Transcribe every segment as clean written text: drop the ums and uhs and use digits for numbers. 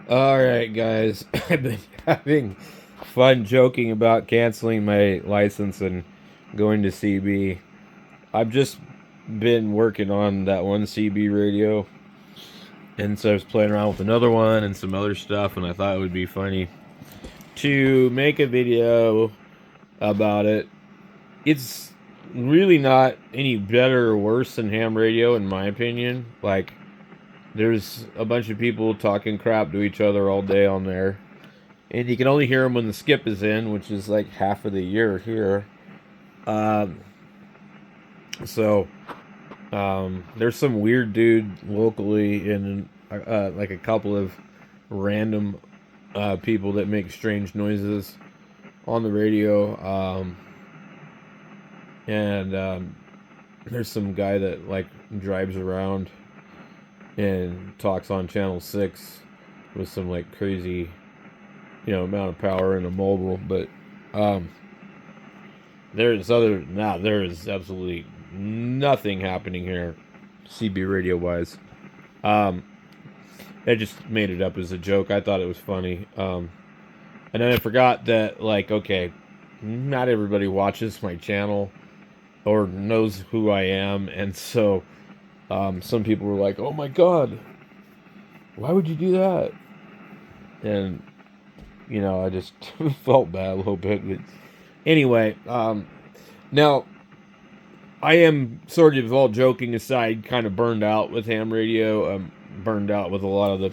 All right, guys. I've been having fun joking about canceling my license and going to CB. I've just been working on that one CB radio, and so I was playing around with another one and some other stuff, and I thought it would be funny to make a video about it. It's really not any better or worse than ham radio, in my opinion. Like, there's a bunch of people talking crap to each other all day on there. And you can only hear them when the skip is in, which is like half of the year here. Um, so there's some weird dude locally, and like a couple of random people that make strange noises on the radio. And there's some guy that like drives around and talks on channel 6 with some like crazy amount of power in a mobile. But um there is absolutely nothing happening here CB radio wise. um I just made it up as a joke. I thought it was funny. And then I forgot that, like, okay, not everybody watches my channel or knows who I am. And so some people were like, oh my god, why would you do that? And I just felt bad a little bit. But anyway, now I am sort of, all joking aside, kind of burned out with ham radio. Burned out with a lot of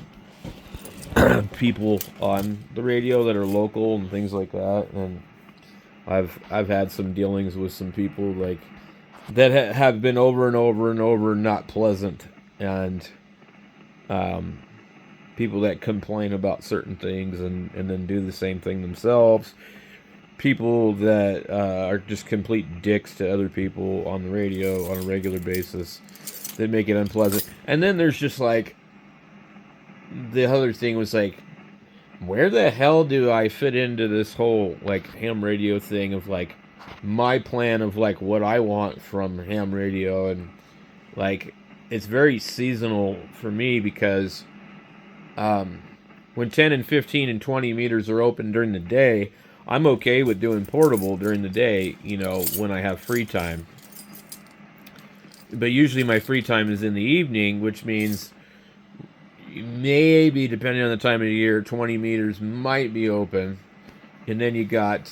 the people on the radio that are local and things like that. And I've had some dealings with some people like that have been over and over and over not pleasant, and um, people that complain about certain things and then do the same thing themselves. People that are just complete dicks to other people on the radio on a regular basis that make it unpleasant. And then there's just like the other thing was like, where the hell do I fit into this whole like ham radio thing of like my plan of like what I want from ham radio? And like, it's very seasonal for me because um, when 10 and 15 and 20 meters are open during the day, I'm okay with doing portable during the day, when I have free time. But usually my free time is in the evening, which means maybe, depending on the time of the year, 20 meters might be open. And then you got,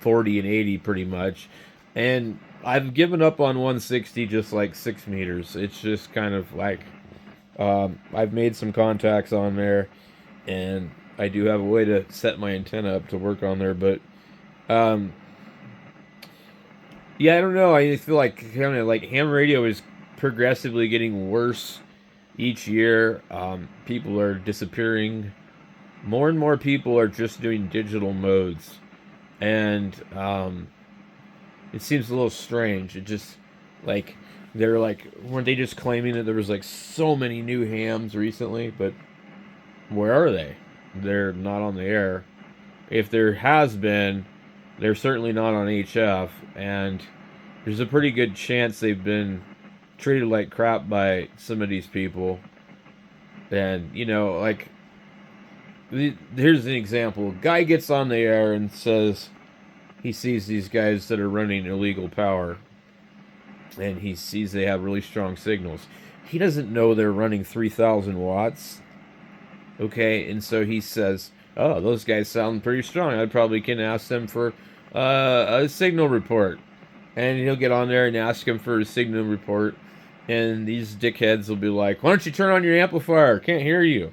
40 and 80 pretty much. And I've given up on 160 just like 6 meters. It's just kind of like, I've made some contacts on there, and I do have a way to set my antenna up to work on there. But um, yeah, I don't know. I feel like kind of like ham radio is progressively getting worse each year. People are disappearing. More and more people are just doing digital modes, and it seems a little strange. It just like they're like, weren't they just claiming that there was like so many new hams recently? But where are they? They're not on the air. If there has been, they're certainly not on HF, and there's a pretty good chance they've been treated like crap by some of these people. And like, here's an example. A guy gets on the air and says he sees these guys that are running illegal power, and he sees they have really strong signals. He doesn't know they're running 3,000 watts. Okay, and so he says, oh, those guys sound pretty strong. I probably can ask them for a signal report. And he'll get on there and ask him for a signal report. And these dickheads will be like, why don't you turn on your amplifier? Can't hear you.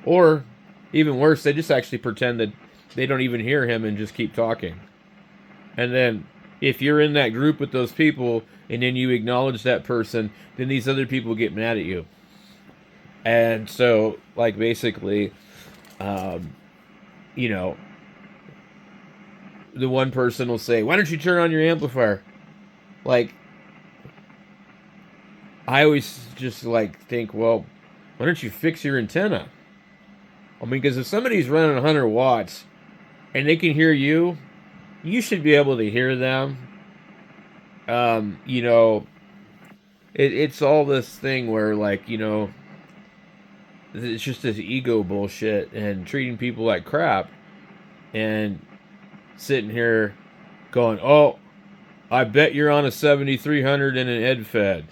Or, even worse, they just actually pretend that they don't even hear him and just keep talking. And then, if you're in that group with those people and then you acknowledge that person, then these other people get mad at you. And so, like, basically, um, you know, the one person will say, why don't you turn on your amplifier? Like, I always just, like, think, well, why don't you fix your antenna? I mean, because if somebody's running 100 watts and they can hear you, you should be able to hear them. Um, you know, it's all this thing where, like, it's just this ego bullshit and treating people like crap, and sitting here going, oh, I bet you're on a 7300 in an ed fed.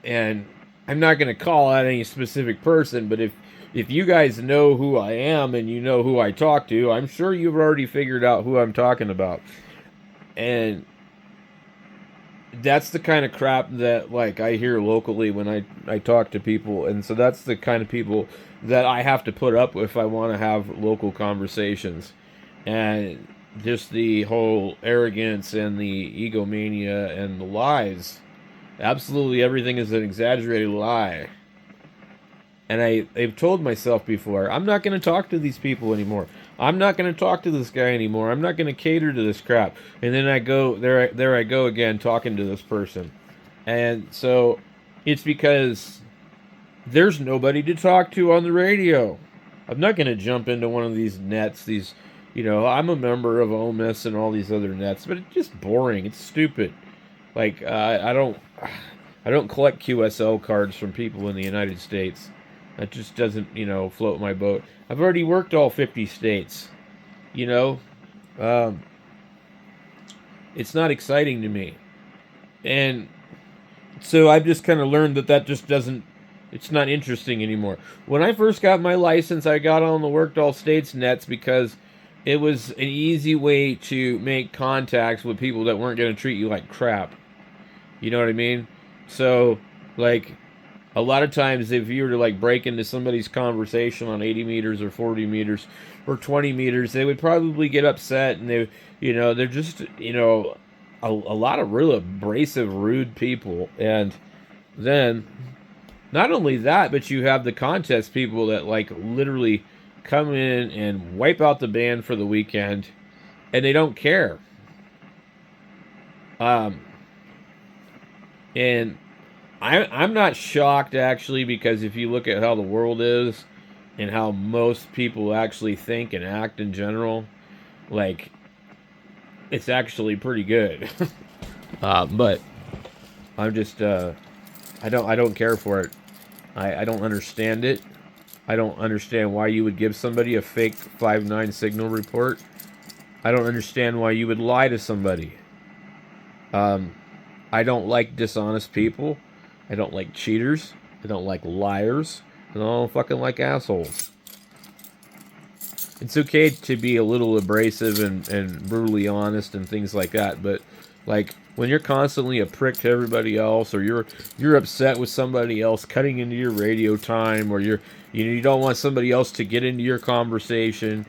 And I'm not going to call out any specific person, but if you guys know who I am and you know who I talk to, I'm sure you've already figured out who I'm talking about. And that's the kind of crap that like I hear locally when I talk to people, and so that's the kind of people that I have to put up with if I want to have local conversations. And just the whole arrogance and the egomania and the lies. Absolutely everything is an exaggerated lie. And I've told myself before, I'm not going to talk to these people anymore. I'm not going to talk to this guy anymore. I'm not going to cater to this crap. And then I go there I go again talking to this person. And so it's because there's nobody to talk to on the radio. I'm not going to jump into one of these nets. These, I'm a member of OMIS and all these other nets, but it's just boring. It's stupid. Like I don't collect QSL cards from people in the United States. That just doesn't, float my boat. I've already worked all 50 states. Um, it's not exciting to me. And so I've just kind of learned that just doesn't, it's not interesting anymore. When I first got my license, I got on the Worked All States nets because it was an easy way to make contacts with people that weren't going to treat you like crap. You know what I mean? So, like, a lot of times if you were to, like, break into somebody's conversation on 80 meters or 40 meters or 20 meters, they would probably get upset, and they're just, a lot of real abrasive, rude people. And then, not only that, but you have the contest people that, like, literally come in and wipe out the band for the weekend, and they don't care. And I'm not shocked, actually, because if you look at how the world is and how most people actually think and act in general, like, it's actually pretty good. But I'm just, I don't care for it. I don't understand it. I don't understand why you would give somebody a fake 5.9 signal report. I don't understand why you would lie to somebody. I don't like dishonest people. I don't like cheaters. I don't like liars. And I don't fucking like assholes. It's okay to be a little abrasive and brutally honest and things like that, but like when you're constantly a prick to everybody else, or you're upset with somebody else cutting into your radio time, or you don't want somebody else to get into your conversation,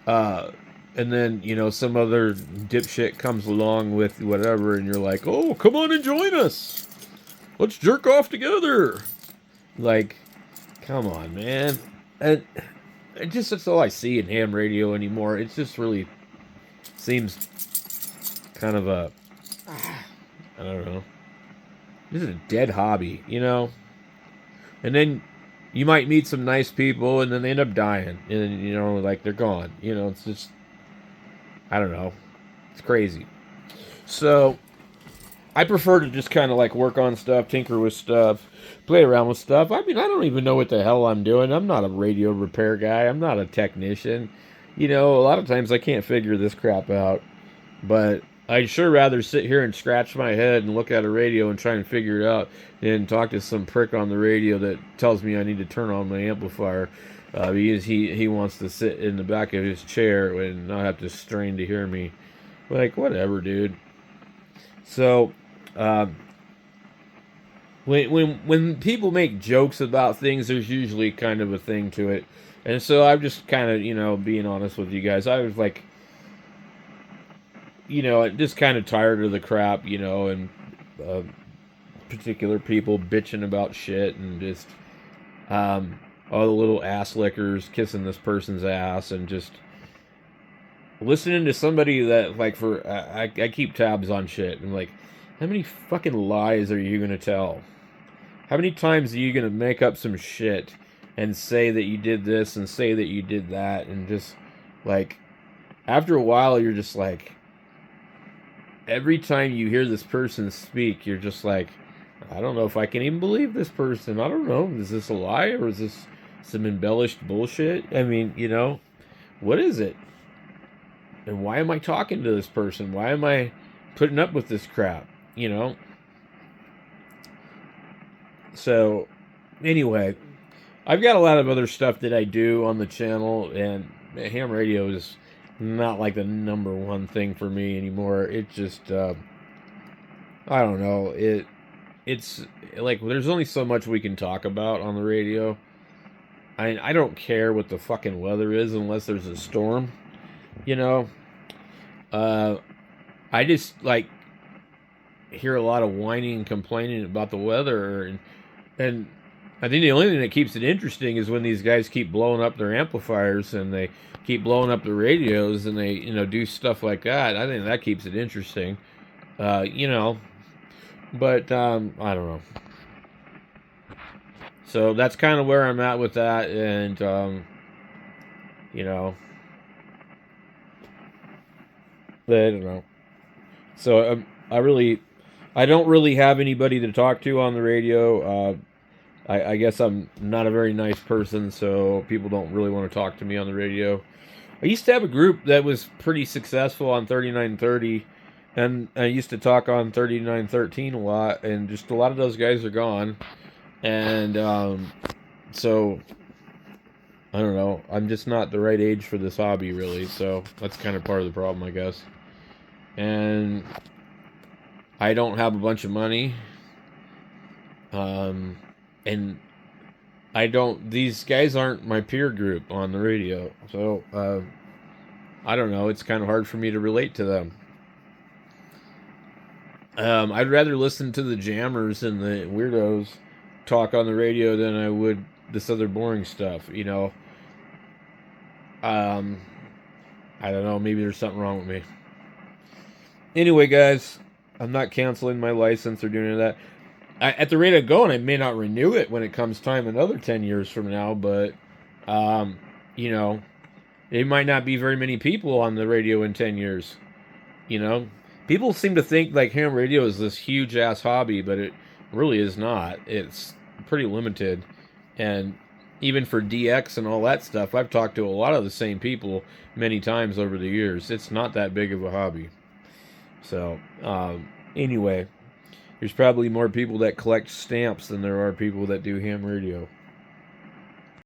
and then some other dipshit comes along with whatever, and you're like, oh, come on and join us, let's jerk off together. Like, come on, man. And that's all I see in ham radio anymore. It just really seems kind of I don't know. This is a dead hobby, And then you might meet some nice people, and then they end up dying, and like they're gone. It's just, I don't know. It's crazy. So I prefer to just kind of like work on stuff, tinker with stuff, play around with stuff. I mean, I don't even know what the hell I'm doing. I'm not a radio repair guy. I'm not a technician. A lot of times I can't figure this crap out. But I'd sure rather sit here and scratch my head and look at a radio and try and figure it out than talk to some prick on the radio that tells me I need to turn on my amplifier because he wants to sit in the back of his chair and not have to strain to hear me. Like, whatever, dude. So, when people make jokes about things, there's usually kind of a thing to it. And so I'm just kind of, being honest with you guys. I was like, just kind of tired of the crap, and particular people bitching about shit and just all the little ass lickers kissing this person's ass and just listening to somebody that, like, I keep tabs on shit. And, like, how many fucking lies are you going to tell? How many times are you going to make up some shit and say that you did this and say that you did that? And just, like, after a while, you're just like, every time you hear this person speak, you're just like, I don't know if I can even believe this person. I don't know. Is this a lie or is this some embellished bullshit? I mean, what is it? And why am I talking to this person? Why am I putting up with this crap? So, anyway, I've got a lot of other stuff that I do on the channel, and ham radio is not like the number one thing for me anymore. It just, I don't know. It's like there's only so much we can talk about on the radio. I don't care what the fucking weather is unless there's a storm, you know. I just like hear a lot of whining and complaining about the weather, and I think the only thing that keeps it interesting is when these guys keep blowing up their amplifiers and they keep blowing up the radios and they do stuff like that. I think that keeps it interesting, But I don't know. So that's kind of where I'm at with that, and I don't know. So I don't really have anybody to talk to on the radio. I guess I'm not a very nice person, so people don't really want to talk to me on the radio. I used to have a group that was pretty successful on 3930, and I used to talk on 3913 a lot, and just a lot of those guys are gone. And so I don't know. I'm just not the right age for this hobby, really. So that's kind of part of the problem, I guess. And I don't have a bunch of money. And these guys aren't my peer group on the radio. So, I don't know. It's kind of hard for me to relate to them. I'd rather listen to the jammers and the weirdos talk on the radio than I would this other boring stuff, I don't know. Maybe there's something wrong with me. Anyway, guys, I'm not canceling my license or doing any of that. At the rate of going, I may not renew it when it comes time another 10 years from now, but, it might not be very many people on the radio in 10 years. People seem to think like ham radio is this huge ass hobby, but it really is not. It's pretty limited. And even for DX and all that stuff, I've talked to a lot of the same people many times over the years. It's not that big of a hobby. So, anyway, there's probably more people that collect stamps than there are people that do ham radio.